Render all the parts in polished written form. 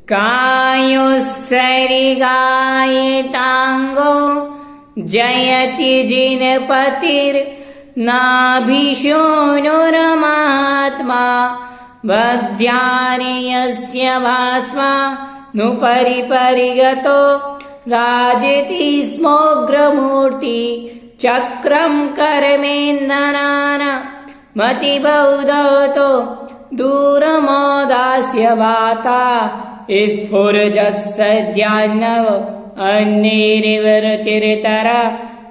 कायोत्सर्गायतांगो जयति जिनपतिर्नाभिशोनुरमात्मा वध्यानि यस्य भास्वा नु परिपरिगतो राजति स्मोग्रमूर्ति चक्रं कर्मेन्दनान मतिबौधतो दूरमोदास्य वाता स्फुरजत्सद्यान्नव अन्येरिवरचिरतरा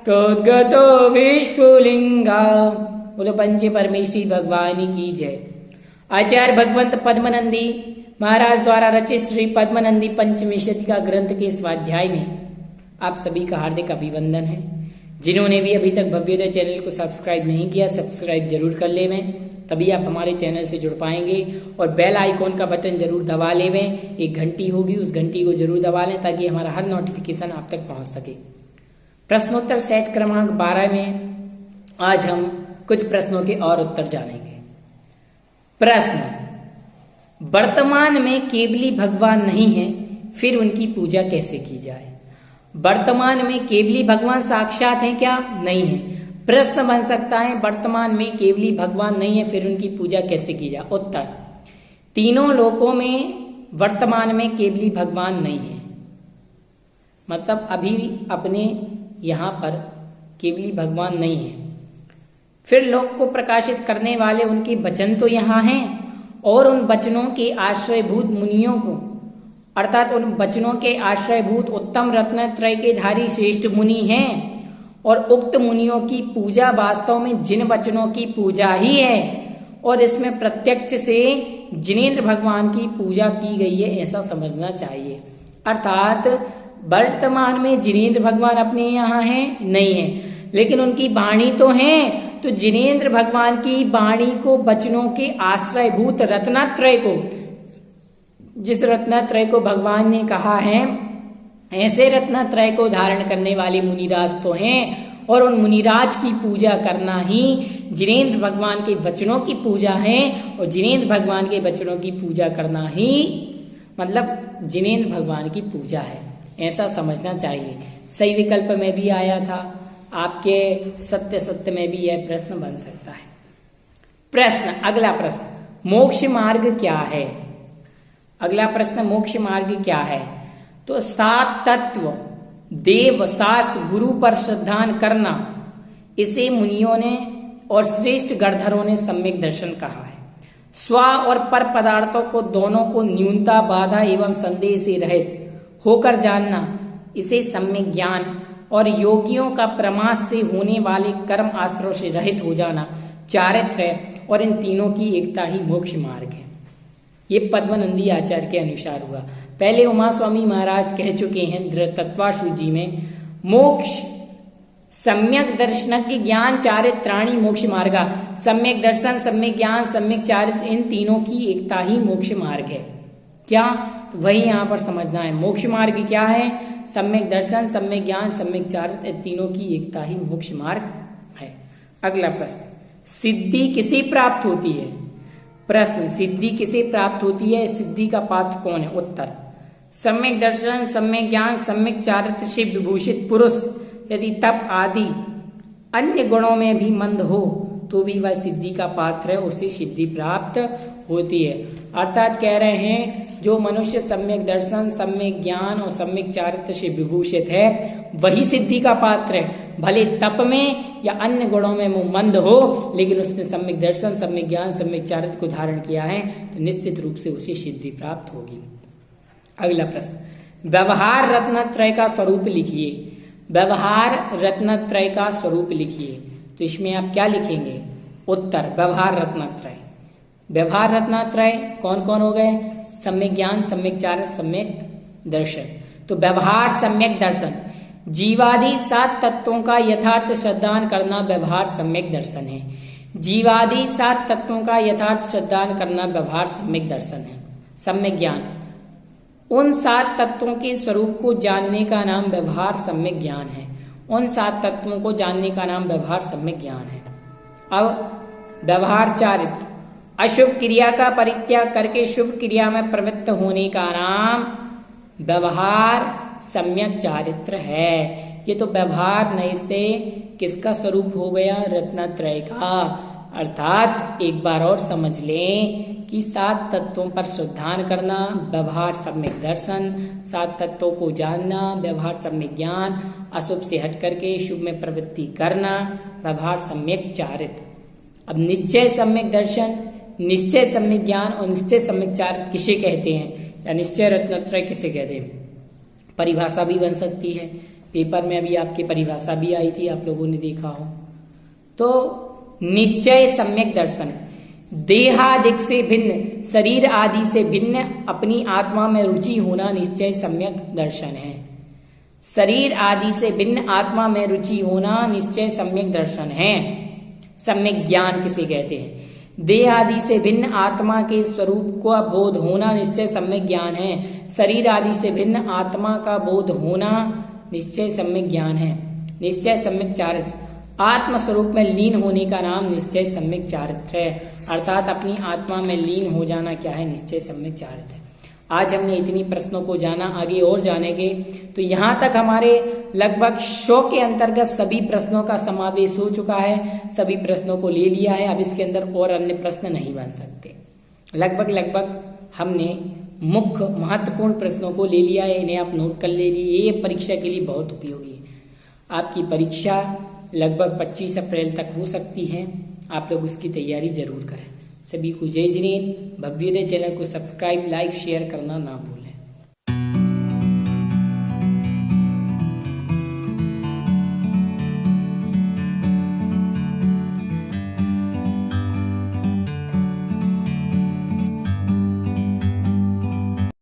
प्रोद्गतो विश्वलिंगा। बोलो पंच परमेश्वरी भगवान की जय। आचार्य भगवंत पद्मनंदी महाराज द्वारा रचित श्री पद्मनंदी पंचमी शतिका ग्रंथ के स्वाध्याय में आप सभी का हार्दिक अभिवंदन है। जिन्होंने भी अभी तक भव्योदय चैनल को सब्सक्राइब नहीं किया, सब्सक्राइब जरूर कर लेवें, तभी आप हमारे चैनल से जुड़ पाएंगे। और बेल आइकॉन का बटन जरूर दबा लेवें, एक घंटी होगी उस घंटी को जरूर दबा लें ताकि हमारा हर नोटिफिकेशन आप तक पहुंच सके। प्रश्नोत्तर सेट क्रमांक 12 में आज हम कुछ प्रश्नों के और उत्तर जानेंगे। प्रश्न, वर्तमान में केवली भगवान नहीं है, फिर उनकी पूजा कैसे की जाए? वर्तमान में केवली भगवान साक्षात हैं क्या? नहीं है। प्रश्न बन सकता है वर्तमान में केवली भगवान नहीं है, फिर उनकी पूजा कैसे की जाए? उत्तर, तीनों लोकों में वर्तमान में केवली भगवान नहीं है, मतलब अभी अपने यहाँ पर केवली भगवान नहीं है। फिर लोक को प्रकाशित करने वाले उनके वचन तो यहाँ हैं, और उन वचनों के आश्रयभूत मुनियों को, अर्थात उन वचनों के आश्रयभूत उत्तम रत्नत्रय के धारी श्रेष्ठ मुनि हैं, और उक्त मुनियों की पूजा वास्तव में जिन वचनों की पूजा ही है, और इसमें प्रत्यक्ष से जिनेंद्र भगवान की पूजा की गई है, ऐसा समझना चाहिए। अर्थात वर्तमान में जिनेंद्र भगवान अपने यहाँ हैं नहीं है, लेकिन उनकी वाणी तो है, तो जिनेंद्र भगवान की वाणी को, वचनों के आश्रयभूत रत्नत्रय को, जिस रत्नत्रय को भगवान ने कहा है, ऐसे रत्नत्रय को धारण करने वाले मुनिराज तो हैं, और उन मुनिराज की पूजा करना ही जिनेंद्र भगवान के वचनों की पूजा है, और जिनेंद्र भगवान के वचनों की पूजा करना ही मतलब जिनेंद्र भगवान की पूजा है, ऐसा समझना चाहिए। सही विकल्प में भी आया था, आपके सत्य सत्य में भी यह प्रश्न बन सकता है। प्रश्न, अगला प्रश्न, मोक्ष मार्ग क्या है? अगला प्रश्न, मोक्ष मार्ग क्या है? तो 7 तत्व, देव, शास्त्र, गुरु पर श्रद्धान करना, इसे मुनियों ने और श्रेष्ठ गणधरों ने सम्यक दर्शन कहा है। स्व और पर पदार्थों को दोनों को न्यूनता, बाधा एवं संदेह से रहित होकर जानना, इसे सम्यक ज्ञान, और योगियों का प्रमाद से होने वाले कर्म आश्रय से रहित हो जाना चारित्र्य, और इन तीनों की एकता ही मोक्ष मार्ग है। ये पद्मनंदी आचार्य के अनुसार हुआ। पहले उमा स्वामी महाराज कह चुके हैं तत्वाशु जी में, मोक्ष सम्यक दर्शनज्ञ ज्ञान चारित्राणी मोक्ष मार्गा। सम्यक दर्शन, सम्यक ज्ञान, सम्यक चारित्र, इन तीनों की एकता ही मोक्ष मार्ग है। क्या? तो वही यहाँ पर समझना है। मोक्ष मार्ग क्या है? सम्यक दर्शन, सम्यक ज्ञान, सम्यक चारित्र, तीनों की एकता ही मोक्ष मार्ग है। अगला प्रश्न, सिद्धि किसे प्राप्त होती है? प्रश्न, सिद्धि किसे प्राप्त होती है? सिद्धि का पात्र कौन है? उत्तर, सम्यक दर्शन, सम्यक ज्ञान, सम्यक चारित्र से विभूषित पुरुष यदि तप आदि अन्य गुणों में भी मंद हो तो भी वह सिद्धि का पात्र है, उसे सिद्धि प्राप्त होती है। अर्थात कह रहे हैं जो मनुष्य सम्यक दर्शन, सम्यक ज्ञान और सम्यक चारित्र से विभूषित है वही सिद्धि का पात्र है। भले तप में या अन्य गुणों में वो मंद हो, लेकिन उसने सम्यक दर्शन, सम्यक ज्ञान, सम्यक चारित्र को धारण किया है तो निश्चित रूप से उसे सिद्धि प्राप्त होगी। अगला प्रश्न, व्यवहार रत्नत्रय का स्वरूप लिखिए। व्यवहार रत्नत्रय का स्वरूप लिखिए, तो इसमें आप क्या लिखेंगे? उत्तर, व्यवहार रत्नत्रय। व्यवहार रत्नत्रय कौन कौन हो गए? सम्यक ज्ञान, सम्यक चारित्र, सम्यक दर्शन। तो व्यवहार सम्यक दर्शन, जीवादि 7 तत्वों का यथार्थ श्रद्धान करना व्यवहार सम्यक दर्शन है। जीवादि 7 तत्वों का यथार्थ श्रद्धान करना व्यवहार सम्यक दर्शन है। सम्यक ज्ञान, उन 7 तत्वों के स्वरूप को जानने का नाम व्यवहार सम्यक ज्ञान है। उन 7 तत्वों को जानने का नाम व्यवहार सम्यक ज्ञान है। अब व्यवहार चारित्र, अशुभ क्रिया का परित्याग करके शुभ क्रिया में प्रवृत्त प्रवृत्त होने का नाम व्यवहार सम्यक चारित्र है। ये तो व्यवहार नए से किसका स्वरूप हो गया? रत्नत्रय का। अर्थात एक बार और समझ लें कि 7 तत्वों पर श्रद्धान करना व्यवहार सम्यक दर्शन, 7 तत्वों को जानना व्यवहार सम्यक ज्ञान, अशुभ से हट करके शुभ में प्रवृत्ति करना व्यवहार सम्यक चारित्र। अब निश्चय सम्यक दर्शन, निश्चय सम्यक ज्ञान और निश्चय सम्यक चारित्र किसे कहते हैं, या निश्चय रत्नत्रय किसे कहते हैं? परिभाषा भी बन सकती है, पेपर में अभी आपकी परिभाषा भी आई थी, आप लोगों ने देखा हो। तो निश्चय सम्यक दर्शन, देहादिक से भिन्न, शरीर आदि से भिन्न अपनी आत्मा में रुचि होना निश्चय सम्यक दर्शन है। शरीर आदि से भिन्न आत्मा में रुचि होना निश्चय सम्यक दर्शन है। सम्यक ज्ञान किसे कहते हैं? देह आदि से भिन्न आत्मा के स्वरूप का बोध होना निश्चय सम्यक ज्ञान है। शरीर आदि से भिन्न आत्मा का बोध होना निश्चय सम्यक ज्ञान है। निश्चय सम्यक चारित्र, आत्म स्वरूप में लीन होने का नाम निश्चय सम्यक चारित्र है। अर्थात अपनी आत्मा में लीन हो जाना क्या है? निश्चय सम्यक चारित्र है। आज हमने इतनी प्रश्नों को जाना, आगे और जानेंगे। तो यहाँ तक हमारे लगभग 100 के अंतर्गत सभी प्रश्नों का समावेश हो चुका है, सभी प्रश्नों को ले लिया है। अब इसके अंदर और अन्य प्रश्न नहीं बन सकते। लगभग हमने मुख्य महत्वपूर्ण प्रश्नों को ले लिया है, इन्हें आप नोट कर ले लीजिए। ये परीक्षा के लिए बहुत उपयोगी है। आपकी परीक्षा लगभग 25 अप्रैल तक हो सकती है, आप लोग उसकी तैयारी जरूर करें। सभी को जय जिनेन्द्र। भव्योदय चैनल को सब्सक्राइब, लाइक, शेयर करना ना भूलें।